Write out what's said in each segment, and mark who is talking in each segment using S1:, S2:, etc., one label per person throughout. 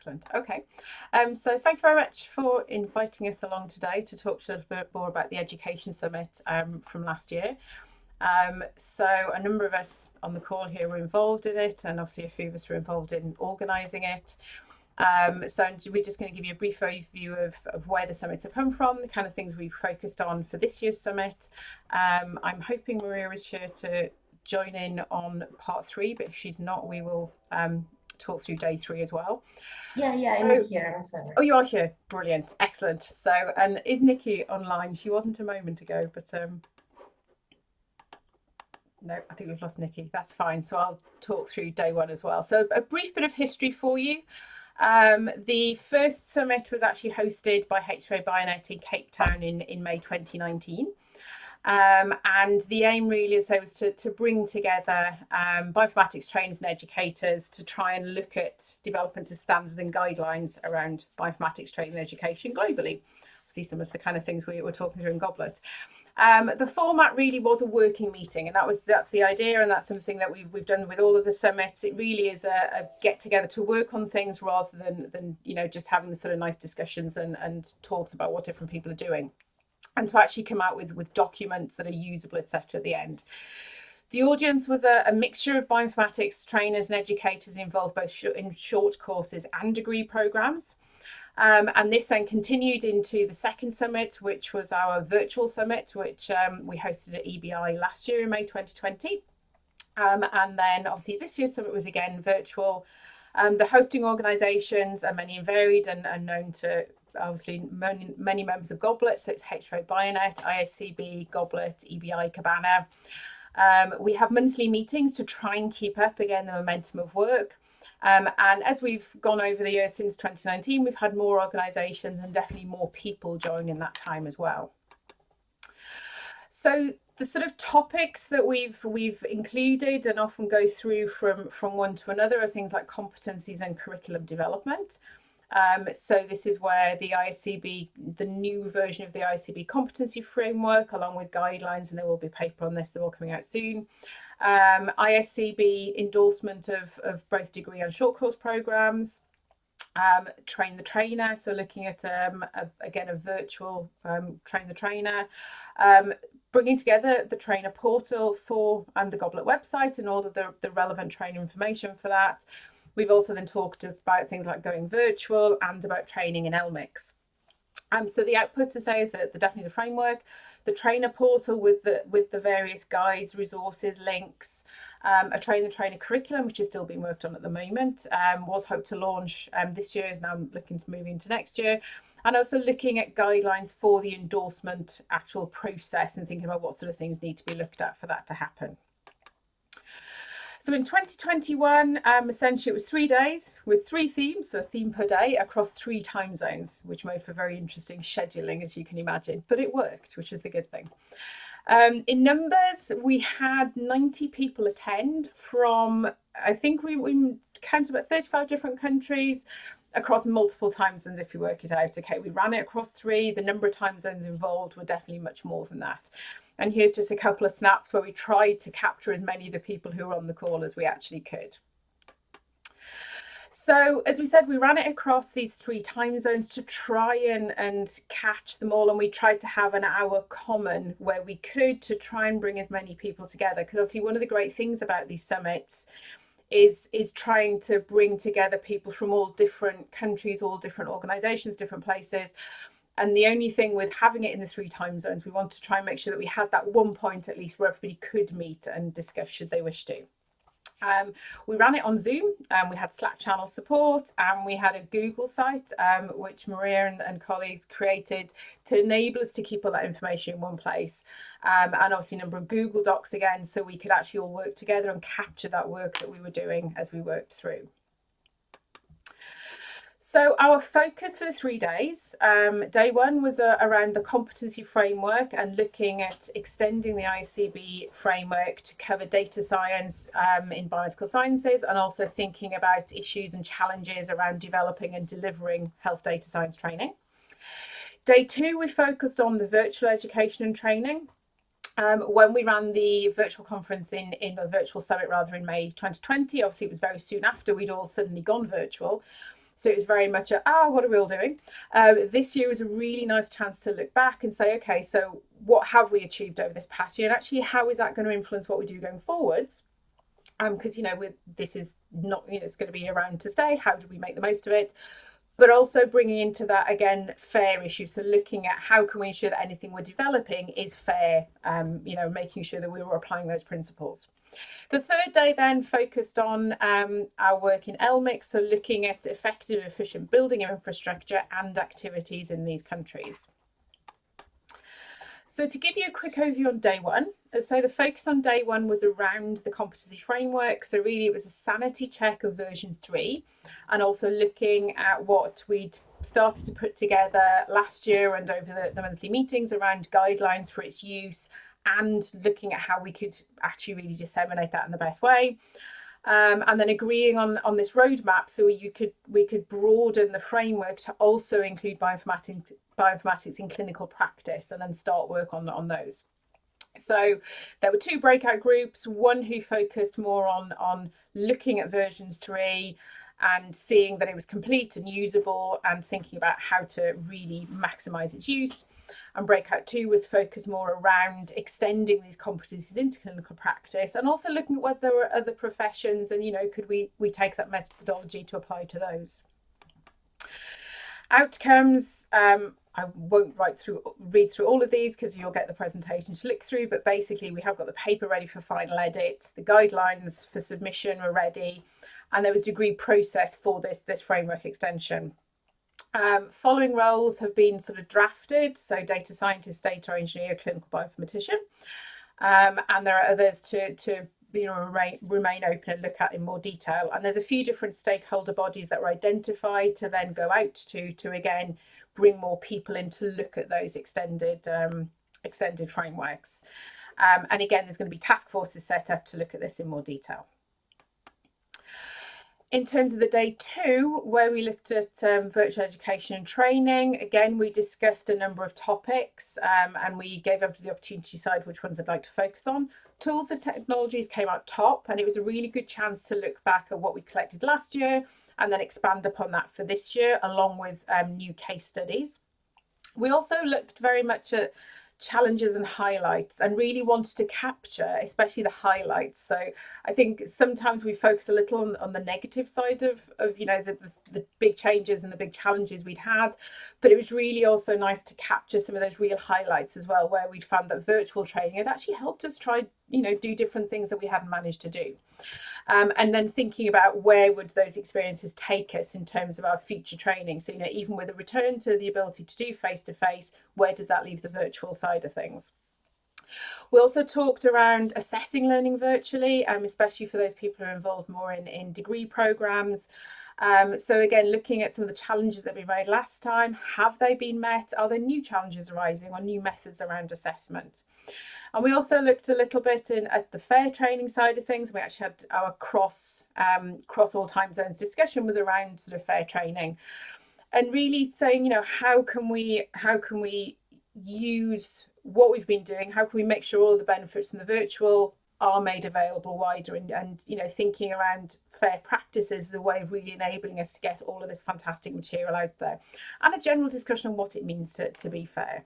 S1: Excellent. Okay. So thank you very much for inviting us along today to talk a little bit more about the Education Summit from last year. So a number of us on the call here were involved in it, and obviously a few of us were involved in organising it. So we're just going to give you a brief overview of where the summits have come from, the kind of things we've focused on for this year's summit. I'm hoping Maria is here to join in on part 3, but if she's not, we will talk through day 3 as well.
S2: Yeah, I'm here. I'm sorry.
S1: Oh, you are here. Brilliant. Excellent. So, and is Nikki online? She wasn't a moment ago, but no, I think we've lost Nikki. That's fine. So I'll talk through day 1 as well. So a brief bit of history for you. The first summit was actually hosted by Bioinformatics in Cape Town in May 2019. And the aim really is to bring together bioinformatics trainers and educators to try and look at developments of standards and guidelines around bioinformatics training and education globally. See some of the kind of things we were talking through in Goblet. The format really was a working meeting, and that's the idea, and that's something that we've done with all of the summits. It really is a get together to work on things rather than just having the sort of nice discussions and talks about what different people are doing, and to actually come out with documents that are usable, etc. at the end. The audience was a mixture of bioinformatics trainers and educators involved both in short courses and degree programs. And this then continued into the second summit, which was our virtual summit, which we hosted at EBI last year in May 2020. And then obviously this year's summit was again virtual. The hosting organisations are many and varied and known to obviously many members of Goblet. So it's HFO Bionet, ISCB, Goblet, EBI, Cabana. We have monthly meetings to try and keep up again the momentum of work. And as we've gone over the years since 2019, we've had more organisations and definitely more people join in that time as well. So the sort of topics that we've included and often go through from one to another are things like competencies and curriculum development. So this is where the ISCB, the new version of the ISCB competency framework, along with guidelines, and there will be a paper on this, they're all coming out soon. ISCB endorsement of both degree and short course programs. Train the trainer, so looking at again a virtual train the trainer, bringing together the trainer portal and the Goblet website and all of the relevant training information for that. We've also then talked about things like going virtual and about training in Elmix. So the outputs to say is that definitely the framework, the trainer portal with the various guides, resources, links, a train the trainer curriculum, which is still being worked on at the moment, was hoped to launch this year, is now looking to move into next year, and also looking at guidelines for the endorsement actual process and thinking about what sort of things need to be looked at for that to happen. So in 2021, essentially it was 3 days with 3 themes, so a theme per day across 3 time zones, which made for very interesting scheduling, as you can imagine, but it worked, which is the good thing. In numbers, we had 90 people attend from, I think we counted about 35 different countries across multiple time zones if you work it out. Okay, we ran it across 3, the number of time zones involved were definitely much more than that. And here's just a couple of snaps where we tried to capture as many of the people who were on the call as we actually could. So as we said, we ran it across these 3 time zones to try and catch them all. And we tried to have an hour common where we could to try and bring as many people together. Because obviously one of the great things about these summits is trying to bring together people from all different countries, all different organisations, different places. And the only thing with having it in the 3 time zones, we want to try and make sure that we had that one point at least where everybody could meet and discuss should they wish to. We ran it on Zoom, we had Slack channel support, and we had a Google site, which Maria and colleagues created to enable us to keep all that information in one place. And obviously a number of Google Docs again, so we could actually all work together and capture that work that we were doing as we worked through. So our focus for the 3 days, day 1 was around the competency framework and looking at extending the ICB framework to cover data science in biomedical sciences, and also thinking about issues and challenges around developing and delivering health data science training. Day 2, we focused on the virtual education and training. When we ran the virtual conference in the virtual summit rather in May 2020, obviously it was very soon after we'd all suddenly gone virtual. So it was very much what are we all doing? This year was a really nice chance to look back and say, okay, so what have we achieved over this past year? And actually, how is that going to influence what we do going forwards? Because, this is not, it's going to be around to stay. How do we make the most of it? But also bringing into that, again, fair issue. So looking at how can we ensure that anything we're developing is fair, making sure that we were applying those principles. The third day then focused on our work in Elmix, so looking at effective, efficient building of infrastructure and activities in these countries. So to give you a quick overview on day one, so the focus on day one was around the competency framework. So really it was a sanity check of version 3, and also looking at what we'd started to put together last year and over the monthly meetings around guidelines for its use, and looking at how we could actually really disseminate that in the best way. And then agreeing on this roadmap, so we could broaden the framework to also include bioinformatics in clinical practice, and then start work on those. So there were 2 breakout groups, one who focused more on looking at version 3 and seeing that it was complete and usable, and thinking about how to really maximize its use. And breakout 2 was focused more around extending these competencies into clinical practice, and also looking at whether there were other professions, and could we take that methodology to apply to those. Outcomes, I won't read through all of these because you'll get the presentation to look through, but basically we have got the paper ready for final edit, the guidelines for submission were ready, and there was a degree process for this framework extension. Following roles have been sort of drafted, so data scientist, data engineer, clinical bioinformatician, and there are others to remain open and look at in more detail. And there's a few different stakeholder bodies that were identified to then go out to again bring more people in to look at those extended frameworks. And again, there's going to be task forces set up to look at this in more detail. In terms of the day 2, where we looked at virtual education and training, again, we discussed a number of topics, and we gave up to the opportunity to decide which ones I'd like to focus on. Tools and technologies came out top, and it was a really good chance to look back at what we collected last year and then expand upon that for this year, along with new case studies. We also looked very much at challenges and highlights, and really wanted to capture especially the highlights. So I think sometimes we focus a little on the negative side of the big changes and the big challenges we'd had, but it was really also nice to capture some of those real highlights as well, where we'd found that virtual training had actually helped us try do different things that we hadn't managed to do. And then thinking about where would those experiences take us in terms of our future training. So, even with a return to the ability to do face-to-face, where does that leave the virtual side of things? We also talked around assessing learning virtually, especially for those people who are involved more in degree programs. So again, looking at some of the challenges that we made last time, have they been met? Are there new challenges arising or new methods around assessment? And we also looked a little bit at the fair training side of things. We actually had our cross all time zones discussion was around sort of fair training, and really saying, how can we use what we've been doing? How can we make sure all the benefits from the virtual are made available wider, and thinking around fair practices as a way of really enabling us to get all of this fantastic material out there, and a general discussion on what it means to be fair.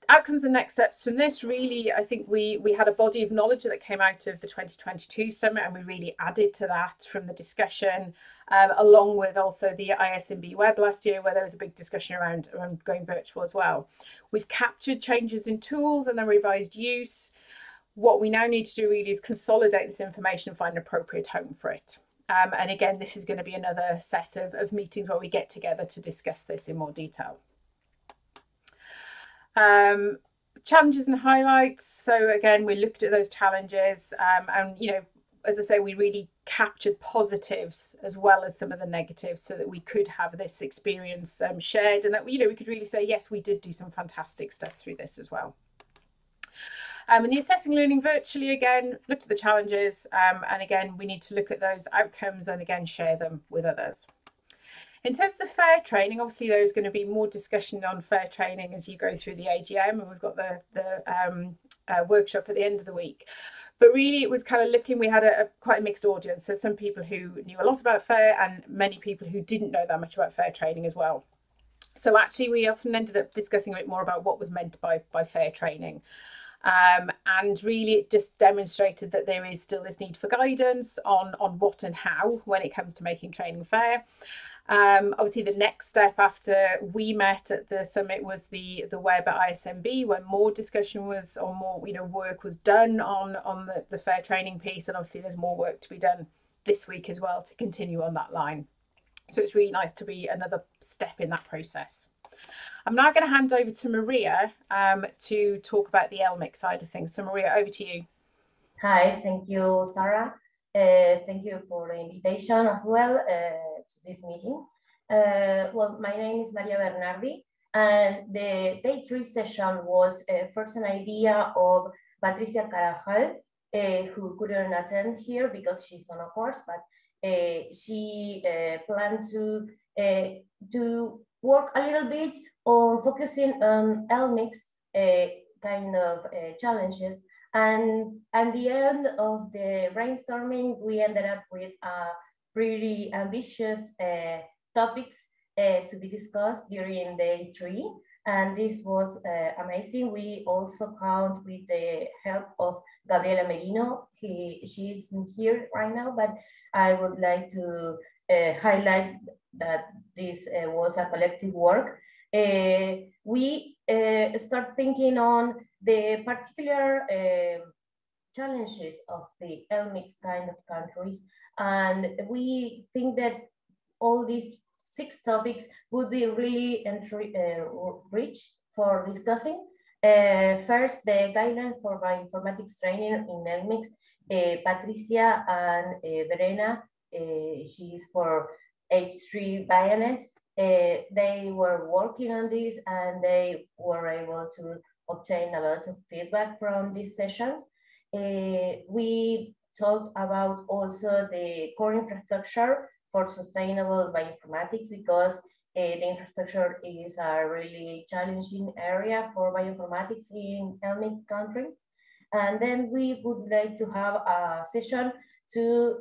S1: Outcomes and next steps from this, really, I think we had a body of knowledge that came out of the 2022 summit, and we really added to that from the discussion, along with also the ISMB web last year, where there was a big discussion around going virtual as well. We've captured changes in tools and then revised use. What we now need to do really is consolidate this information and find an appropriate home for it. And again, this is going to be another set of meetings where we get together to discuss this in more detail. Challenges and highlights. So again, we looked at those challenges, and as I say, we really captured positives as well as some of the negatives, so that we could have this experience shared, and that we could really say, yes, we did do some fantastic stuff through this as well. And the assessing learning virtually, again, looked at the challenges, and again, we need to look at those outcomes and again share them with others. In terms of the fair training, obviously there is going to be more discussion on fair training as you go through the AGM, and we've got the workshop at the end of the week. But really it was kind of looking, we had a quite a mixed audience. So some people who knew a lot about FAIR and many people who didn't know that much about FAIR training as well. So actually we often ended up discussing a bit more about what was meant by FAIR training. And really it just demonstrated that there is still this need for guidance on what and how when it comes to making training fair. Obviously the next step after we met at the summit was the web at ISMB, when more discussion was, or more work was done on the fair training piece, and obviously there's more work to be done this week as well to continue on that line. So it's really nice to be another step in that process. I'm now going to hand over to Maria to talk about the Elmix side of things. So Maria, over to you.
S2: Hi, thank you, Sarah. Thank you for the invitation as well to this meeting. Well, my name is Maria Bernardi, and the day 3 session was first an idea of Patricia Carajal, who couldn't attend here because she's on a course, but she planned to work a little bit on focusing on Elmix kind of challenges. And at the end of the brainstorming, we ended up with pretty ambitious topics to be discussed during day 3. And this was amazing. We also count with the help of Gabriela Merino. She isn't here right now, but I would like to highlight that this was a collective work. We start thinking on the particular challenges of the Elmix kind of countries, and we think that all these 6 topics would be really rich for discussing. First, the guidelines for bioinformatics training in Elmix. Patricia and Verena, she is for H3 Bionet. They were working on this and they were able to obtain a lot of feedback from these sessions. We talked about also the core infrastructure for sustainable bioinformatics, because the infrastructure is a really challenging area for bioinformatics in Elmix country. And then we would like to have a session to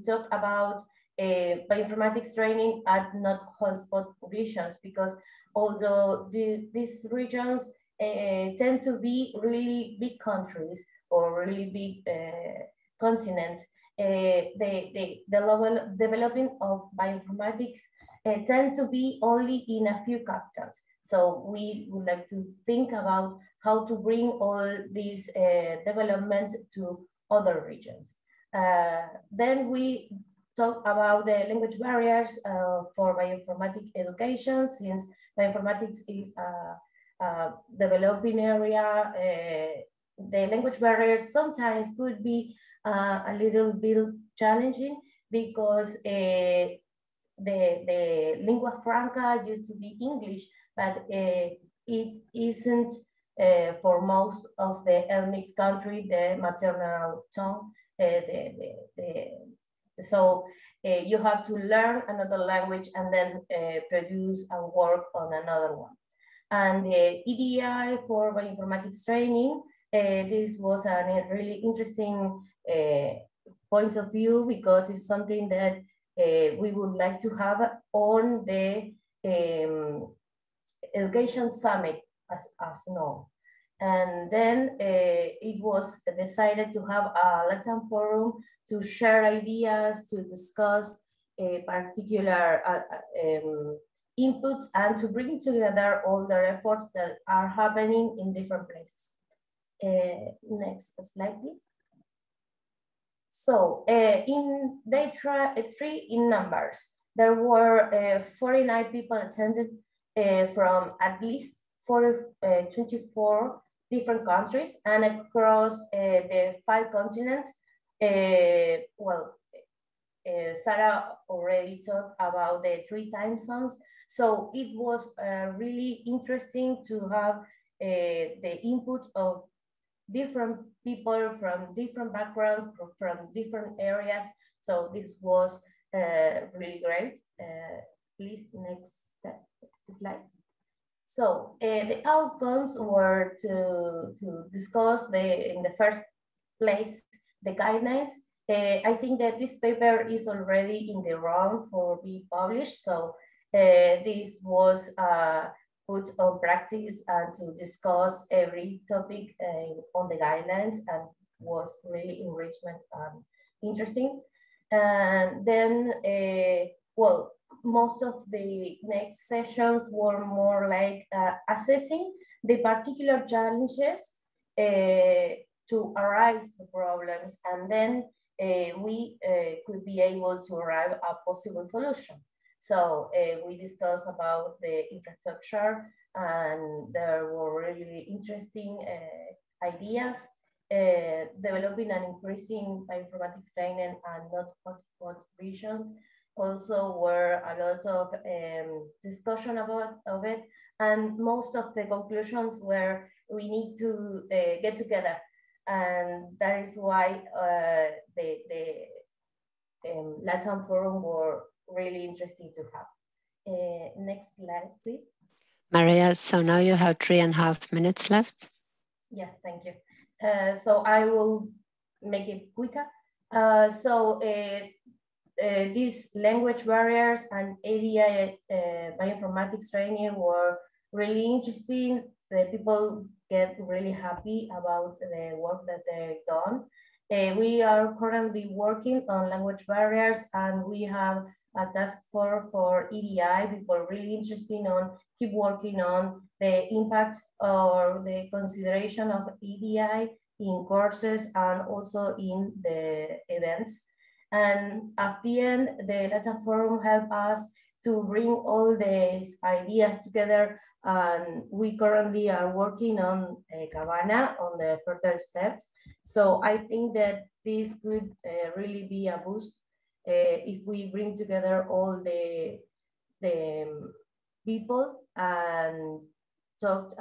S2: talk about bioinformatics training at not hotspot regions, because although these regions tend to be really big countries or really big continents, the level developing of bioinformatics tend to be only in a few capitals. So we would like to think about how to bring all this development to other regions. Then we talk about the language barriers for bioinformatics education, since bioinformatics is a developing area. The language barriers sometimes could be a little bit challenging, because the lingua franca used to be English, but it isn't for most of the Elmix country the maternal tongue. So you have to learn another language and then produce and work on another one. And the EDI for bioinformatics training, this was a really interesting point of view, because it's something that we would like to have on the education summit as known. And then it was decided to have a Latin forum to share ideas, to discuss particular inputs, and to bring together all the efforts that are happening in different places. Next slide, please. So in day 3 in numbers, there were 49 people attended from at least 24 different countries and across the 5 continents. Sarah already talked about the 3 time zones. So it was really interesting to have the input of different people from different backgrounds, from different areas. So this was really great. Please, next slide. So the outcomes were to discuss in the first place the guidelines. I think that this paper is already in the round for being published. So this was put on practice and to discuss every topic on the guidelines, and was really enrichment and interesting. And then, well, most of the next sessions were more like assessing the particular challenges to arise the problems, and then we could be able to arrive at a possible solution. So we discussed about the infrastructure, and there were really interesting ideas. Developing and increasing bioinformatics training and not hotspot regions also were a lot of discussion about it, and most of the conclusions were we need to get together, and that is why the Latin Forum were really interesting to have. Next slide, please.
S3: Maria, so now you have 3.5 minutes left.
S2: Yes, thank you. So I will make it quicker. These language barriers and ADI bioinformatics training were really interesting. The people get really happy about the work that they've done. We are currently working on language barriers, and we have a task force for EDI. People are really interested on keep working on the impact or the consideration of EDI in courses and also in the events. And at the end, the Latin Forum helped us to bring all these ideas together. And we currently are working on Cabana on the further steps. So I think that this could really be a boost if we bring together all the people and talk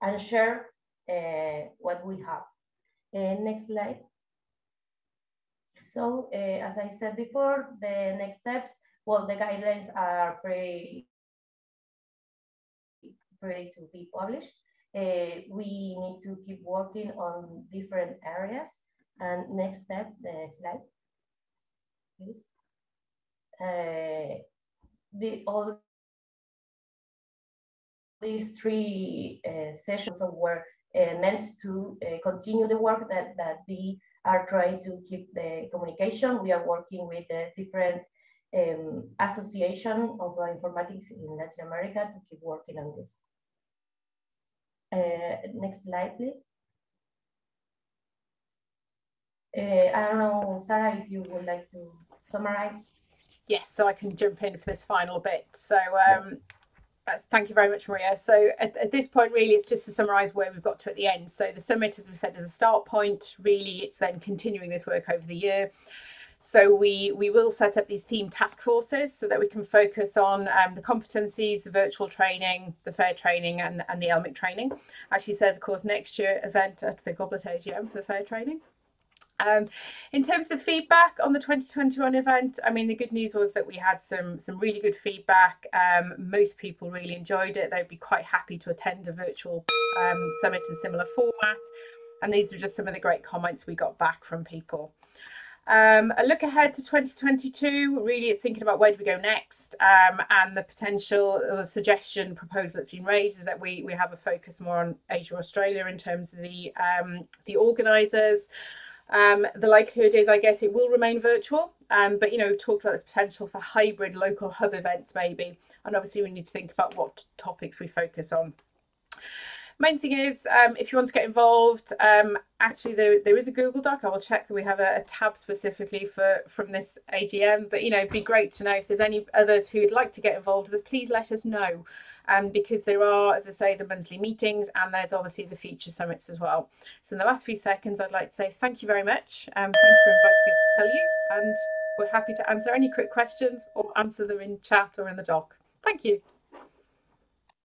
S2: and share what we have. Next slide. So as I said before, the next steps, well, the guidelines are ready to be published. We need to keep working on different areas. And next step, the next slide, please. All these three sessions were meant to continue the work that we are trying to keep the communication. We are working with the different association of informatics in Latin America to keep working on this. Next slide, please. I don't know, Sarah, if you would like to summarize.
S1: Yes, so I can jump in for this final bit. So thank you very much, Maria. So at this point, really, it's just to summarise where we've got to at the end. So the summit, as we said, is the start point. Really, it's then continuing this work over the year. So we will set up these theme task forces so that we can focus on the competencies, the virtual training, the fair training, and the Elmix training. As she says, of course, next year event at the Goblet AGM for the fair training. In terms of feedback on the 2021 event, I mean, the good news was that we had some really good feedback. Most people really enjoyed it. They'd be quite happy to attend a virtual summit in similar format. And these were just some of the great comments we got back from people. A look ahead to 2022, really it's thinking about where do we go next, and the potential suggestion proposal that's been raised is that we have a focus more on Asia, Australia in terms of the organisers. The likelihood is, I guess, it will remain virtual, but, you know, we've talked about this potential for hybrid local hub events maybe, and obviously we need to think about what topics we focus on. Main thing is, if you want to get involved, actually there is a Google Doc. I will check that we have a tab specifically from this AGM, but, you know, it'd be great to know if there's any others who'd like to get involved with us, please let us know. Because there are, as I say, the monthly meetings, and there's obviously the future summits as well. So in the last few seconds, I'd like to say thank you very much. Thank you for inviting us to tell you, and we're happy to answer any quick questions or answer them in chat or in the doc. Thank you.